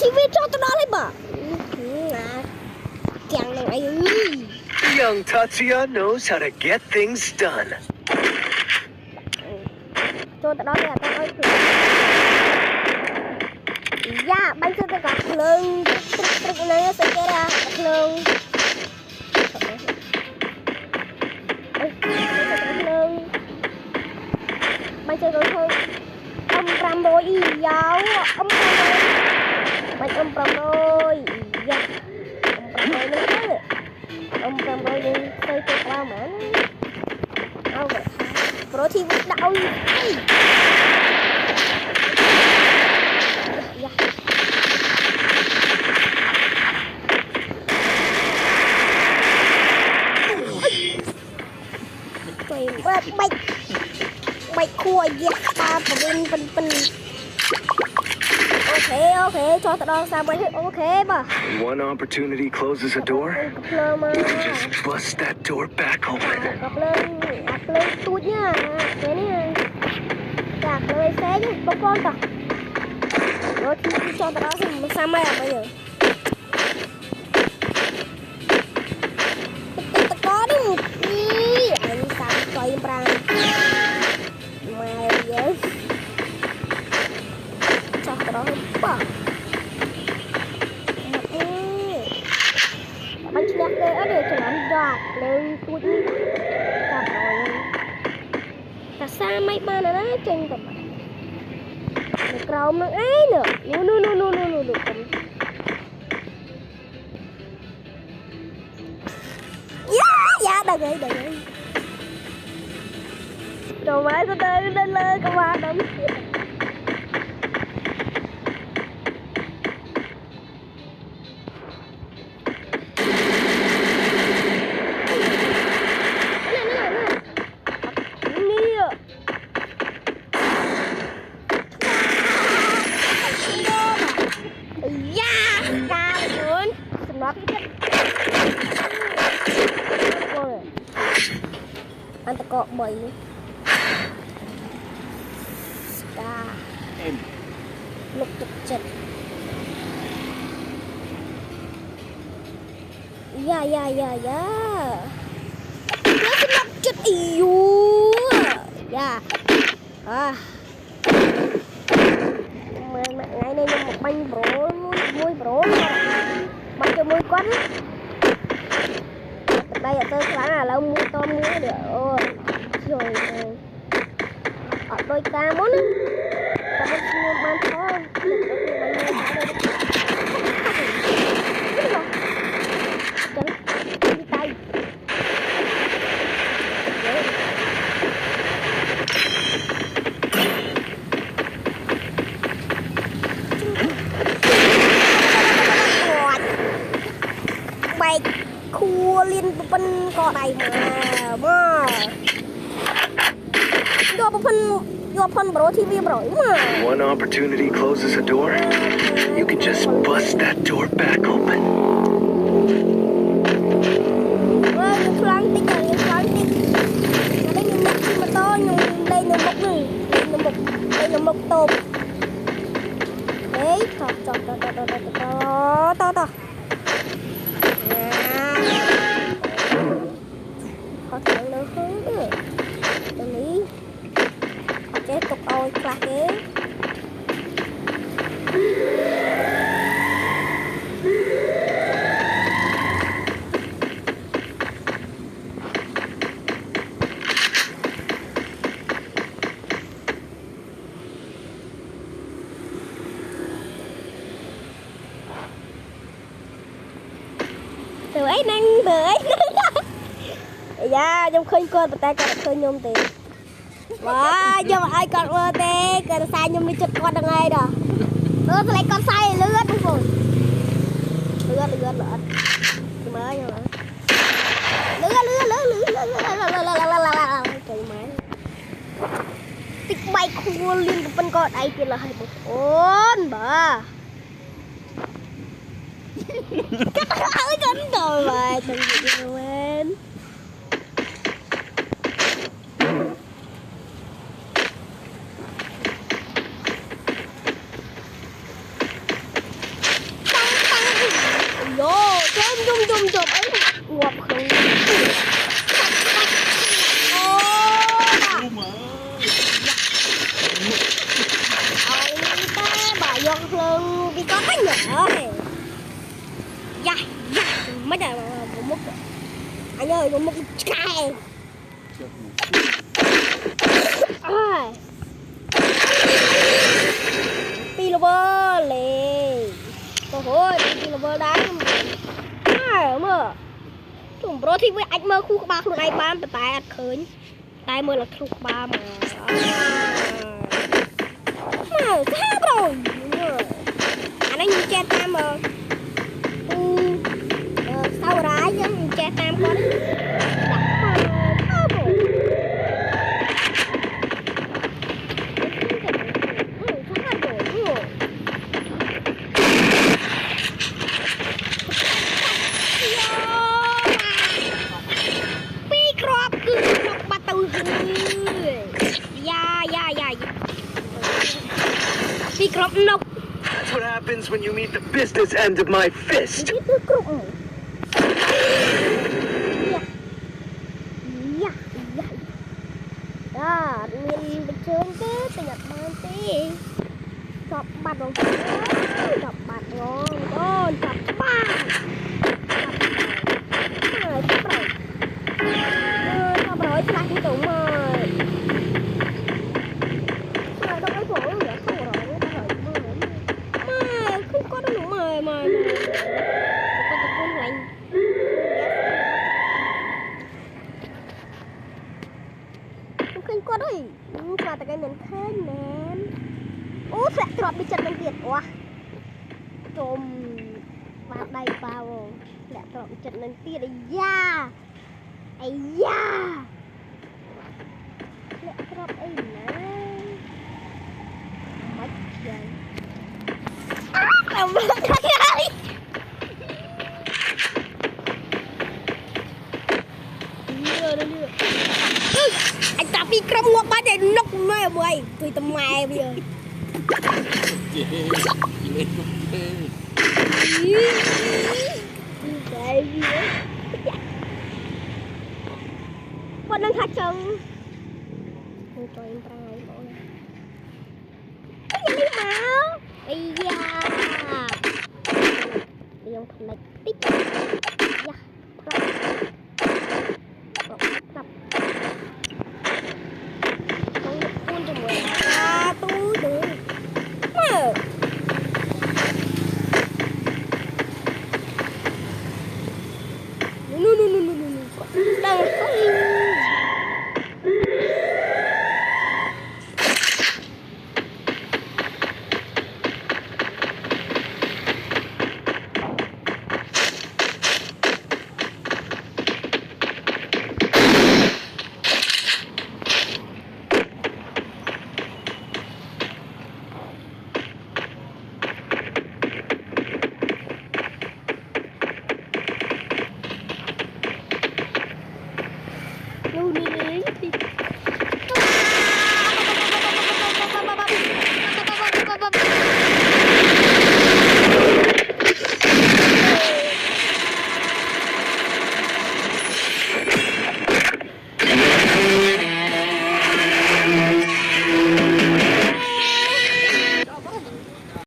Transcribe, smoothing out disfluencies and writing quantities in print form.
TV cho tao đó lấy bờ chẳng này Young Tatsuya knows how to get things done. cho tao đó là tao ơi dạ bánh cho tao gặp lưng này sẽ kia ra lưng bánh cho tôi thôi ông pram đôi giáo ông pram đôi bánh ông pram đôi dạ ông pram đôi đi xây cho qua mà đâu vậy pro thì đạo bạch khua dẹp ta phần ok cho tao đo sao vậy ok bà When one opportunity closes a door, you can just bust that door back open. gặp lên tút nha cái này chặt lên xé chứ bố con ta rồi thì cho tao đo sao mày bây giờ tao có đi anh sao coi brand mày yes cho tao đo bả bánh chạc đây ở đây cho nó giọt lên tụi chặt rồi cả xa mấy ba nó trên tầm được rau nó ấy nữa nu dạ đừng ấy rồi máy tôi lên các bạn đấm anh ta có bầy ska lục tục chật dạ nó sẽ lục chật yếu dạ mà ngày nay một bánh bro môi bro bánh cho môi quấn đây là tôi là lâu mua tôm mua được ôi rồi ở đôi ca muốn ta muốn mua bán thôi tay bay khua liên phân cọ này mà do phân bro TV bro mà One opportunity closes a door, you can just bust that door back open. những phlang tích đây những mốc mà to nhưng đây là mốc này đây là mốc tôm đấy to có thể lớn hơn nữa xử lý họ chế tục ôi là kế từ ấy dạ trong khơi con tay còn khơi nhôm tiền wow nhưng mà ai còn mơ tê còn sai nhôm đi chụp con đang ngay đó nó lại con sai lướt đúng rồi lướt thì mới nhưng mà lướt trời má tích bay khua liên của bên con ấy kia là hai một ôn bà ơi cánh rồi mà đừng gì quên anh ơi có một cái pi lô bơ lì ôi pi lô bơ đá mơ chúng bro thì với anh mơ khu ba luôn ai ban tại ăn khơi tại mơ là khu ba mà sao rồi anh ấy nhìn che tam mà sau rái chứ nhìn che tam con That's what happens when you meet the business end of my fist. Đó, mình bị trơn chứ, tôi nhập bàn tí. Chọc bạch rồi, chọc bạch ngon, chọc bạch. Chọc rồi, chọc lại tụi mời. Sao đâu có phổ nữa, không rồi, không có đâu mời. Con tập con lạnh. Khơi con ơi, mà tại cái mình khơi nè. Ô, sẽ trọt đi chặt bên tiệt quá. Trồm vào đây vào, sẽ trọt đi chặt bên tiệt ấy da. Ấy da. Sẽ trọt ấy nè. Mất trời. Làm mất trời. Đưa. Anh ta đi cầm một bát để nốc mày mày tôi tầm mày bây giờ con đang thắt chân không cho em trai bọn cái gì máu bây giờ đi ông thành tích